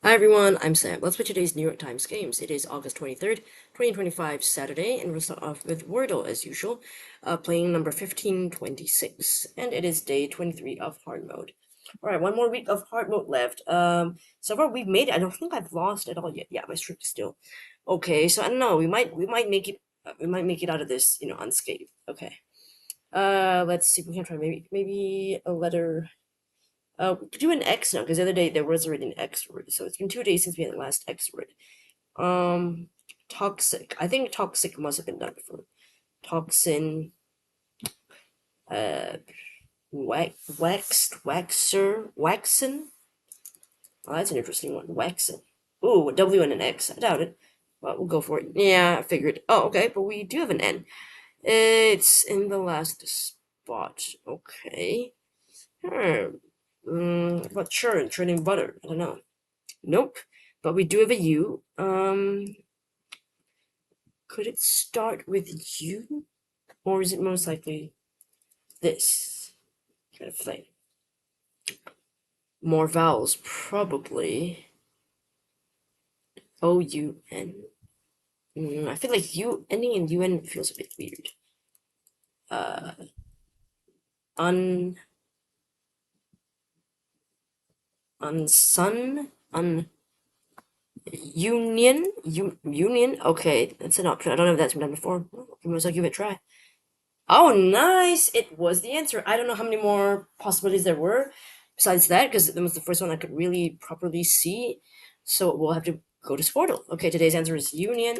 Hi everyone, I'm Sam. Let's play today's New York Times games. It is August 23rd, 2025, Saturday, and we'll start off with Wordle as usual, playing number 1526, and it is day 23 of hard mode. Alright, one more week of hard mode left. So far we've made it. I don't think I've lost at all yet. Yeah, my streak is still okay. So I don't know. We might make it. We might make it out of this, unscathed. Okay. Let's see. We can try maybe a letter. We could do an X now, because the other day there was already an X word, so it's been 2 days since we had the last X word. Um, Toxic. I think toxic must have been done before. Toxin. Uh, waxen. Oh, that's an interesting one. Waxen. Ooh, a W and an X. I doubt it. But we'll go for it. Yeah, I figured. Oh, okay, but we do have an N. It's in the last spot. Okay. What churn? Churning butter. I don't know. Nope. But we do have a U. Could it start with U? Or is it most likely this kind of thing? More vowels, probably. O-U-N. I feel like U ending in UN feels a bit weird. Uh, un, unsun, union. Okay, that's an option. I don't know if that's been done before. Most I'll give it a try. Oh, nice! It was the answer. I don't know how many more possibilities there were besides that, because that was the first one I could really properly see. So we'll have to go to Sportle. Okay, today's answer is union.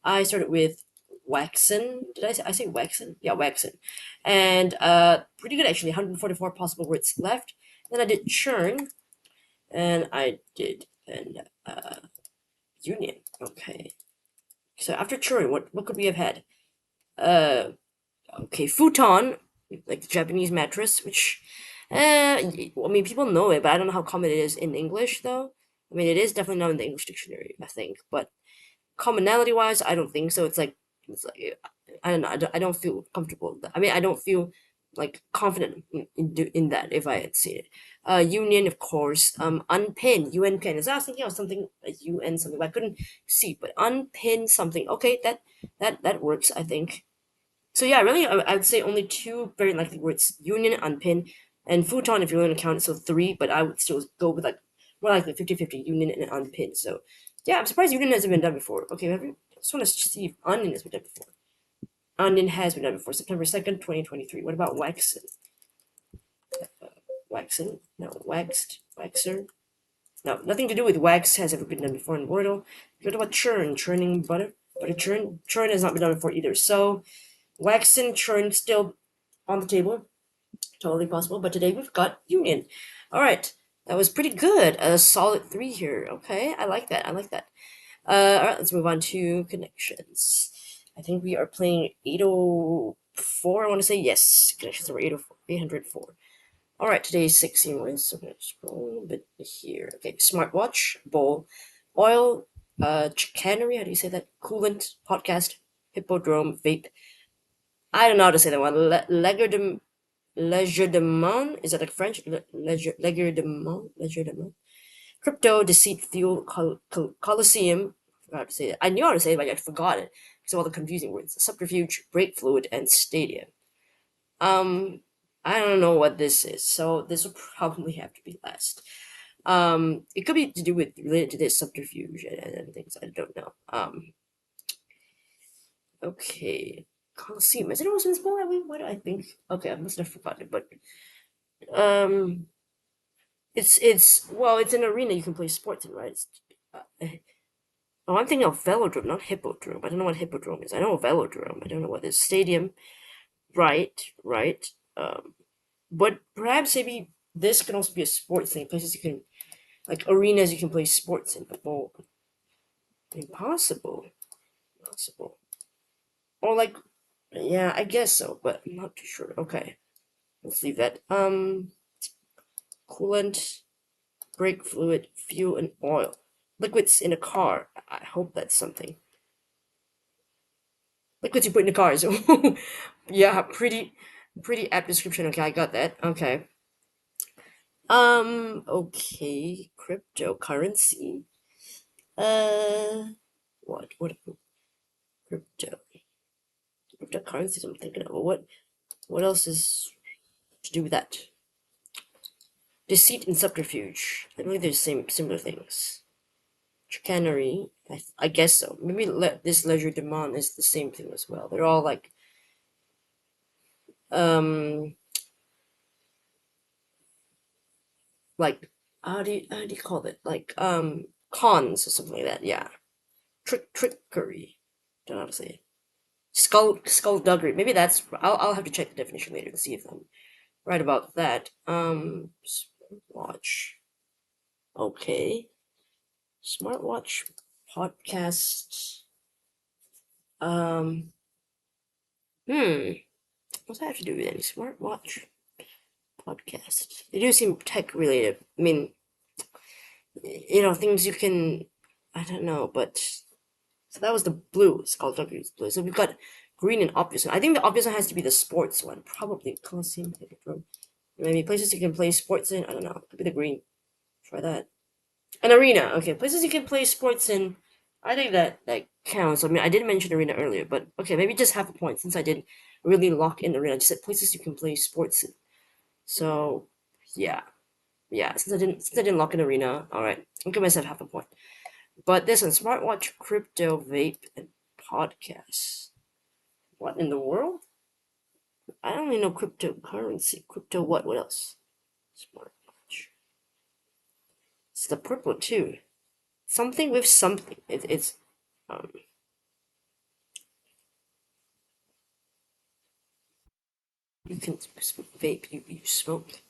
I started with waxen. Did I say waxen? Yeah, waxen. And pretty good actually. 144 possible words left. Then I did churn, and I did an union. Okay. So after churn, what could we have had? Uh, Okay, futon, like the Japanese mattress, which, I mean, people know it, but I don't know how common it is in English, though. I mean, it is definitely not in the English dictionary, I think, but commonality-wise, I don't think so. It's like I don't know. I don't feel comfortable. I mean, I don't feel like confident in that if I had seen it. Union, of course. Unpin, UN pin. I was thinking of something like UN something, but I couldn't see. But unpin something. Okay, that works. I think. So yeah, really, I would say only two very likely words: union, unpin, and futon if you're going to count it. So three, but I would still go with like more likely 50-50 union and unpin. So yeah, I'm surprised union hasn't been done before. Okay, I just want to see if onion has been done before. Onion has been done before. September 2nd, 2023. What about waxen? Waxen? No, waxed, waxer. No, nothing to do with wax has ever been done before in Wordle. What about churn? Churning butter? Butter churn? Churn has not been done before either. So waxen, churn still on the table. Totally possible. But today we've got union. All right. That was pretty good. A solid three here. Okay. I like that. I like that. All right. Let's move on to connections. I think we are playing 804. I want to say yes. Connections number 804. 804. All right. Today's 16 wins. So I'm going to scroll a bit here. Okay. Smartwatch, bowl, oil, chicanery. How do you say that? Coolant, podcast, hippodrome, vape. I don't know how to say that one. Legerdemain, is that like French? Legerdemain. Crypto, deceit, fuel, Colosseum. I forgot how to say it. I knew how to say it, but I forgot it because of all the confusing words. Subterfuge, brake fluid, and stadium. Um, I don't know what this is, so this will probably have to be last. It could be to do with related to this subterfuge and things. I don't know. Okay. Colosseum. Is it also in small? I mean, what do I think? Okay, I must have forgotten it, but um, it's an arena you can play sports in, right? Oh, I'm thinking of velodrome, not hippodrome. I don't know what hippodrome is. I know velodrome. I don't know what this stadium. Right, right. But perhaps maybe this can also be a sports thing. Places you can like arenas you can play sports in. But well, impossible, impossible. Or like, yeah, I guess so, but I'm not too sure. Okay, let's leave that. Coolant, brake fluid, fuel, and oil. Liquids in a car. I hope that's something. Liquids you put in the cars. Yeah, pretty apt description. Okay, I got that. Okay. Okay, cryptocurrency. Uh, what crypto cryptocurrencies? I'm thinking of what else is to do with that? Deceit and subterfuge. I believe there's similar things. Chicanery. I guess so. Maybe this leisure demand is the same thing as well. They're all um like how do you call it? Cons or something like that. Yeah. Trickery. Don't know how to say it. Skullduggery. Maybe that's. I'll have to check the definition later to see if I'm right about that. Watch. Okay. Smartwatch podcast. Um. Hmm. What's that have to do with any smartwatch podcast? They do seem tech related. I mean, things you can. I don't know, but so that was the blue. Skullduggery is blue. So we've got green and obvious one. I think the obvious one has to be the sports one. Probably Coliseum. Maybe places you can play sports in. I don't know. Could be the green. Try that. An arena. Okay, places you can play sports in. I think that counts. I mean, I did mention arena earlier, but okay, maybe just half a point since I didn't really lock in arena. I just said places you can play sports in. So, yeah, yeah. Since I didn't lock in arena, all right, I'll give myself half a point. But this one, smartwatch, crypto, vape, and podcasts. What in the world? I only know cryptocurrency. Crypto what? What else? Smartwatch. It's the purple too. Something with something. It's um you can vape. You smoke.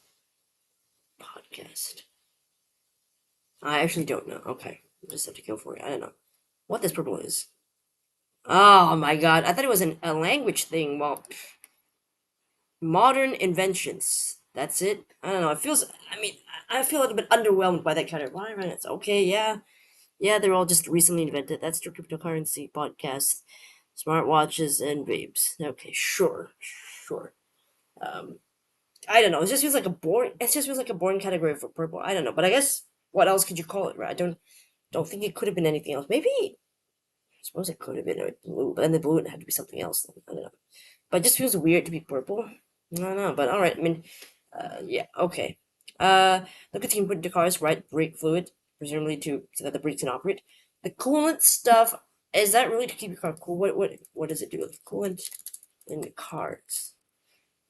Podcast. I actually don't know. Okay, just have to go for it. I don't know what this purple is. Oh my god! I thought it was a language thing. Well, modern inventions. That's it. I don't know. It feels. I mean, I feel a little bit underwhelmed by that kind of. Why it's okay? Yeah, yeah. They're all just recently invented. That's your cryptocurrency podcast, smartwatches, and vapes. Okay, sure, sure. Um, I don't know. It just feels like a boring. It just feels like a boring category for purple. I don't know, but I guess what else could you call it? Right? I don't think it could have been anything else. Maybe I suppose it could have been a blue, but then the blue would have to be something else. I don't know. But it just feels weird to be purple. I don't know, but all right. I mean, yeah, okay. Nicotine put into cars, right? Brake fluid, presumably so that the brakes can operate. The coolant stuff is that really to keep your car cool? What does it do with coolant in the cars?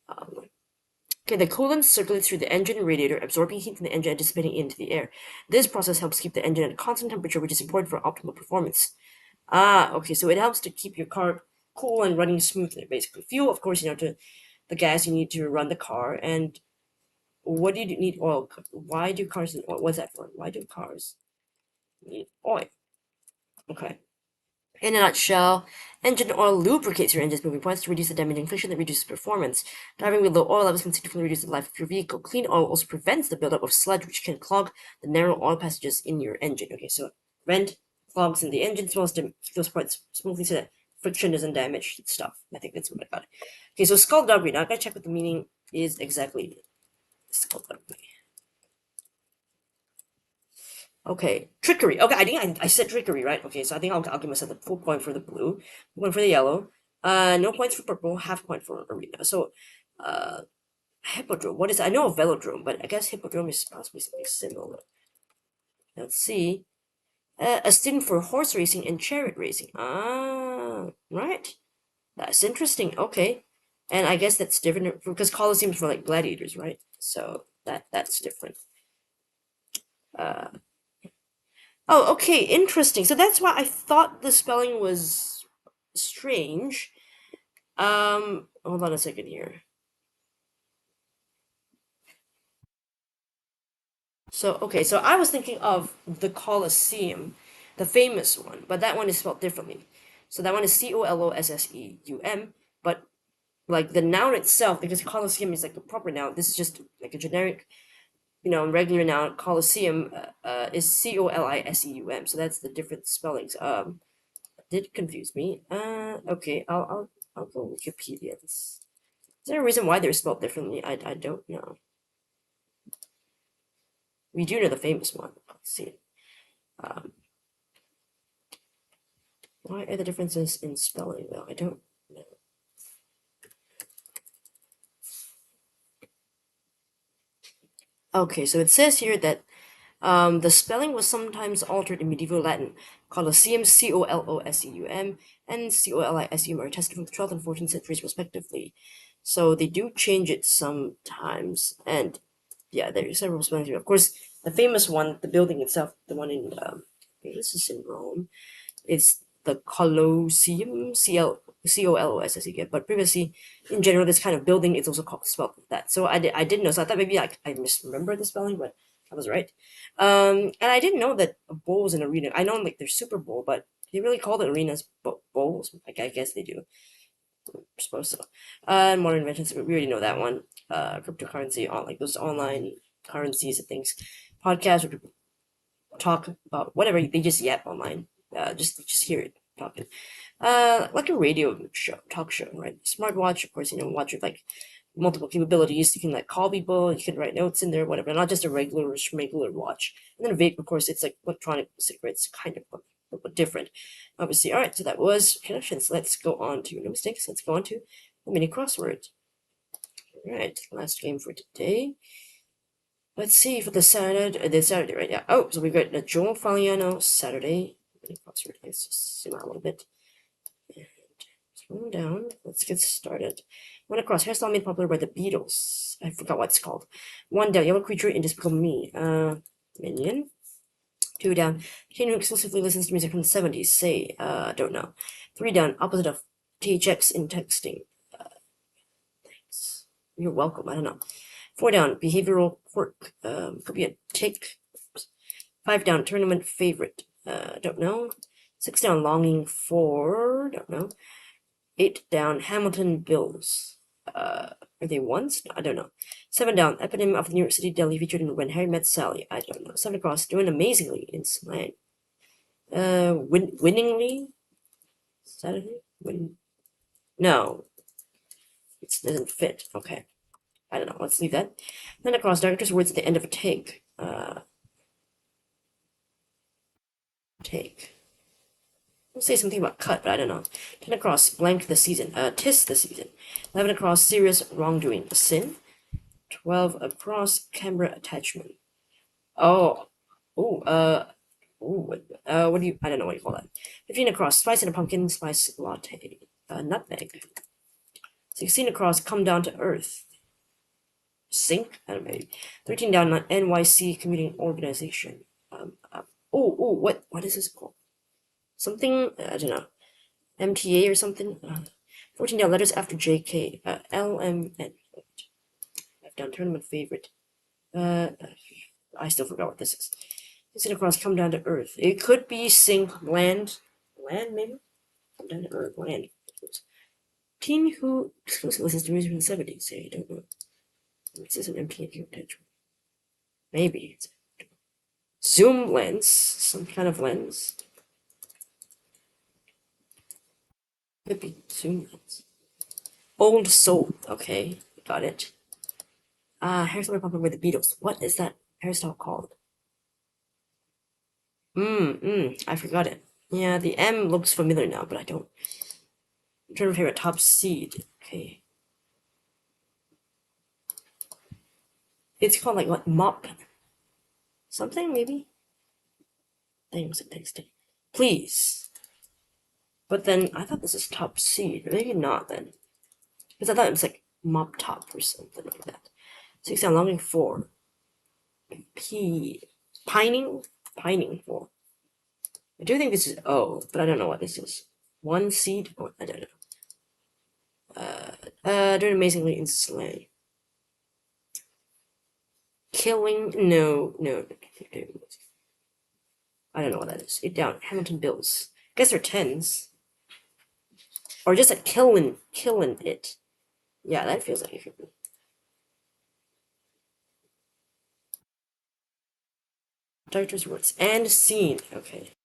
Um, Okay, the coolant circulates through the engine and radiator, absorbing heat from the engine and dissipating into the air. This process helps keep the engine at a constant temperature, which is important for optimal performance. Ah, okay, so it helps to keep your car cool and running smoothly, basically. Fuel, of course, to the gas you need to run the car. And what do you need oil? Why do cars need oil? What's that for? Why do cars need oil? Okay. In a nutshell, engine oil lubricates your engine's moving parts to reduce the damaging friction that reduces performance. Driving with low oil levels can significantly reduce the life of your vehicle. Clean oil also prevents the buildup of sludge, which can clog the narrow oil passages in your engine. Okay, so vent clogs in the engine as well as to keep those parts smoothly so that friction doesn't damage stuff. I think that's what I got. Okay, so skullduggery. Now I gotta check what the meaning is exactly. Skullduggery. Okay, trickery. Okay, I think I said trickery, right? Okay, so I think I'll give myself the full point for the blue, one for the yellow. No points for purple, half point for arena. So, uh, hippodrome. What is? I know of velodrome, but I guess hippodrome is possibly something similar. Let's see. A student for horse racing and chariot racing. Ah, right. That's interesting. Okay, and I guess that's different because Colosseum's for like gladiators, right? So that's different. Uh, Oh, okay, interesting. So that's why I thought the spelling was strange. Hold on a second here. So I was thinking of the Colosseum, the famous one, but that one is spelled differently. So that one is Colosseum, but like the noun itself, because Colosseum is like a proper noun, this is just like a generic, regular noun. Colosseum is Coliseum. So that's the different spellings. Did confuse me. Okay, I'll go Wikipedia. Is there a reason why they're spelled differently? I don't know. We do know the famous one. Let's see. Um, why are the differences in spelling though? I don't know. Okay, so it says here that the spelling was sometimes altered in medieval Latin. Colosseum, Colosseum, and Coliseum are attested from the 12th and 14th centuries, respectively. So they do change it sometimes, and yeah, there are several spellings here. Of course, the famous one, the building itself, the one in this is in Rome. It's the Colosseum, Colosseum. But previously, in general, this kind of building is also called spelled like that. So I didn't know. So I thought maybe I misremembered the spelling, but I was right. And I didn't know that a bowl was an arena. I know like there's Super Bowl, but they really call the arenas bowls. I guess they do. I'm supposed to. Modern inventions. We already know that one. Cryptocurrency on like those online currencies and things. Podcasts where people talk about whatever they just yap online. Just hear it talking. Like a radio show, talk show, right? Smartwatch, of course, watch with like multiple capabilities. You can like call people, you can write notes in there, whatever. Not just a regular watch. And then vape, of course, it's like electronic cigarettes, kind of, but different. Obviously, all right. So that was connections. Let's go on to no mistakes. Let's go on to the mini crossword. All right, last game for today. Let's see for the Saturday, right? Yeah. Oh, so we've got the Joel Faliano Saturday. Let's just zoom out a little bit. And scroll down. Let's get started. One across. Hairstyle made popular by the Beatles. I forgot what it's called. One down. Yellow creature in Despicable Me. Minion. Two down. Teen who exclusively listens to music from the 70s. Say, don't know. Three down. Opposite of THX in texting. Thanks. You're welcome. I don't know. Four down. Behavioral quirk. Could be a tick. Five down. Tournament favorite. Don't know. Six down. Longing for. Don't know. Eight down. Hamilton Bills. Are they ones? I don't know. Seven down. Eponym of the New York City deli featured in When Harry Met Sally. I don't know. Seven across. Doing amazingly in slang. Winningly. Saturday. No, it doesn't fit. Okay. I don't know. Let's leave that. Then across. Director's words at the end of a take. Take. I'll say something about cut, but I don't know. 10 across, blank the season. Tis the season. 11 across, serious wrongdoing. A sin. 12 across, camera attachment. Oh. Oh, what do you, I don't know what you call that. 15 across, spice and a pumpkin spice latte. Nutmeg. 16 across, come down to earth. Sink? I don't know, maybe. 13 down, NYC commuting organization. What is this called? Something, I don't know. MTA or something. 14 down letters after JK. LMN. I've done tournament favorite. I still forgot what this is. Sink across, come down to earth. It could be sink, land. Land, maybe? Come down to earth, land. Teen who exclusively listens to music from the 70s. I don't know. Is this an MTA potential? Maybe. It's zoom lens. Some kind of lens. Could be zoom lens. Old soul. Okay, got it. Hairstyle popular with the Beatles. What is that hairstyle called? I forgot it. Yeah, the M looks familiar now, but I don't. I'm trying to figure out top seed. Okay. It's called like what? Mop. Something, maybe? Thanks, it takes. Please. But then I thought this is top seed. Maybe not then. Because I thought it was like mop top or something like that. 6 I'm longing for. P. Pining? Pining for. I do think this is O, but I don't know what this is. One seed? Oh, I don't know. Doing amazingly in slang. Killing? No. I don't know what that is. It down. Hamilton Bills. I guess they're tens. Or just a killing it. Yeah, that feels like it could be. Director's words. And scene. Okay.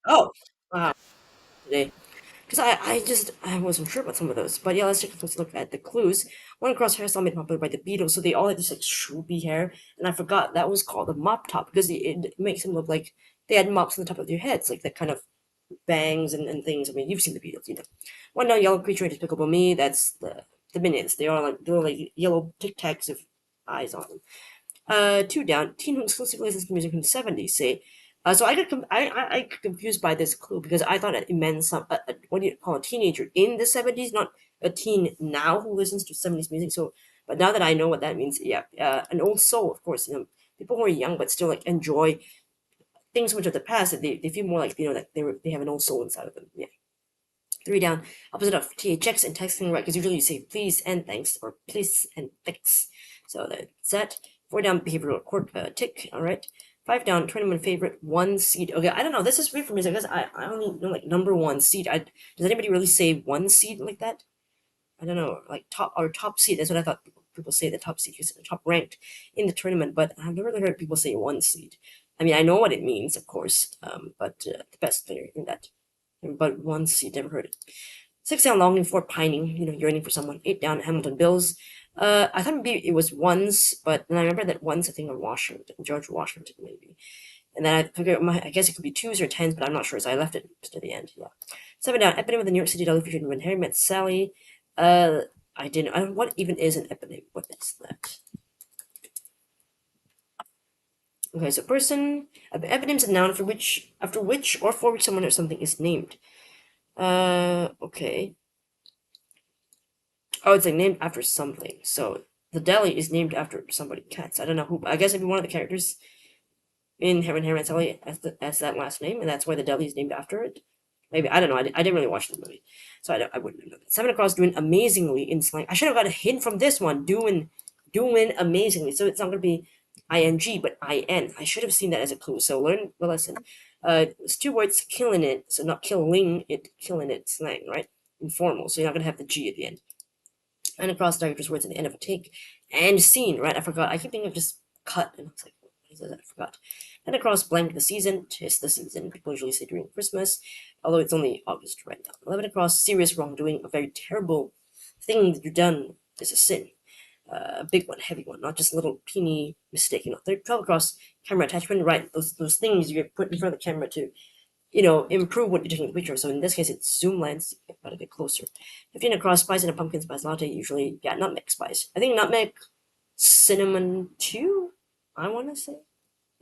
Oh! Wow. Today. Because I wasn't sure about some of those. But yeah, let's take a closer look at the clues. One cross hairstyle made popular by the Beatles, so they all had this like swoopy hair, and I forgot that was called a mop top because it makes them look like they had mops on the top of their heads, like that kind of bangs and things. I mean, you've seen the Beatles, you know. One yellow creature in Despicable Me. That's the Minions. They're like yellow tic tacs with eyes on them. Two down. Teen who exclusively listens to music from the 70s. Say, so I got confused by this clue because I thought it meant what do you call a teenager in the 70s, not a teen now who listens to 70s music. So, but now that I know what that means, yeah, an old soul, of course. You know, people who are young but still like enjoy things which of the past. They feel more like that they have an old soul inside of them. Yeah. Three down, opposite of THX and texting, right? Because usually you say please and thanks or please and thanks. So that's that. Four down, behavioral quirk, tick. All right. Five down, tournament favorite, one seed. Okay, I don't know. This is weird for me because I only know like number one seed. Does anybody really say one seed like that? I don't know, like top seed. That's what I thought people say the top seed, because the top ranked in the tournament. But I've never heard people say one seed. I mean, I know what it means, of course, but the best player in that. But one seed, never heard it. Six down, longing for, pining, yearning for someone. Eight down, Hamilton Bills. I thought maybe it was once, but then I remember that once, I think of Washington, George Washington, maybe. And then I figured, I guess it could be twos or tens, but I'm not sure, so I left it to the end. Yeah. Seven down, eponym of the New York City deli featured When Harry Met Sally. Uh, I didn't. What even is an eponym? What is that? Okay, so person. Eponym is a noun after which or for which someone or something is named. Okay. Oh, it's like named after something. So the deli is named after somebody. Cats. I don't know who. I guess it'd be one of the characters in Heaven Harry Sally as that last name, and that's why the deli is named after it. Maybe I don't know. I didn't really watch the movie, so I wouldn't know that. Seven across doing amazingly in slang. I should have got a hint from this one. Doing amazingly. So it's not gonna be ing but in. I should have seen that as a clue. So learn the lesson. It's two words, killing it. So not killing it, killing it slang, right? Informal. So you're not gonna have the g at the end. And across director's words at the end of a take and scene, right? I forgot. I keep thinking of just cut, and it's like, what is that? I forgot. And across blank the season, tis the season. People usually say during Christmas, although it's only August right now. 11 across, serious wrongdoing, a very terrible thing that you've done is a sin. A big one, heavy one, not just a little teeny mistake. 12 across, camera attachment, right? Those things you put in front of the camera to improve what you're taking the picture of. So in this case, it's zoom lens, but a bit closer. 15 across, spice in a pumpkin spice latte, usually, yeah, nutmeg spice. I think nutmeg, cinnamon too, I want to say.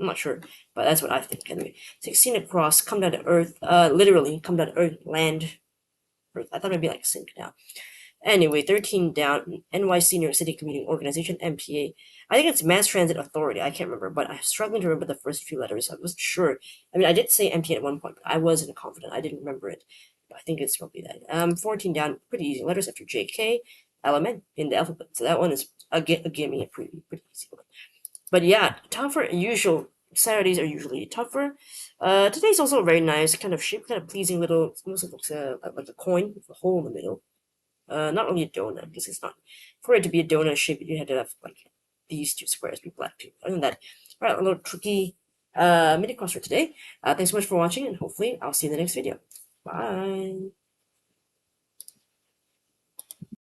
I'm not sure, but that's what I think anyway. 16 across, come down to earth, literally, come down to earth, land, earth. I thought it'd be like sink down. Anyway, 13 down, NYC New York City Commuting Organization, MTA. I think it's Mass Transit Authority. I can't remember, but I'm struggling to remember the first few letters. I wasn't sure. I mean, I did say MTA at one point, but I wasn't confident. I didn't remember it. But I think it's probably that. 14 down, pretty easy. Letters after JK, element in the alphabet. So that one is a gimme, a pretty easy one. But yeah, tougher. Usual Saturdays are usually tougher. Today's also very nice, kind of shape, kind of pleasing little. It almost looks like a coin with a hole in the middle. Not really a donut, because it's not. For it to be a donut shape, you had to have like these two squares be black too. Other than that, all right, a little tricky mini crossword today. Thanks so much for watching, and hopefully I'll see you in the next video. Bye.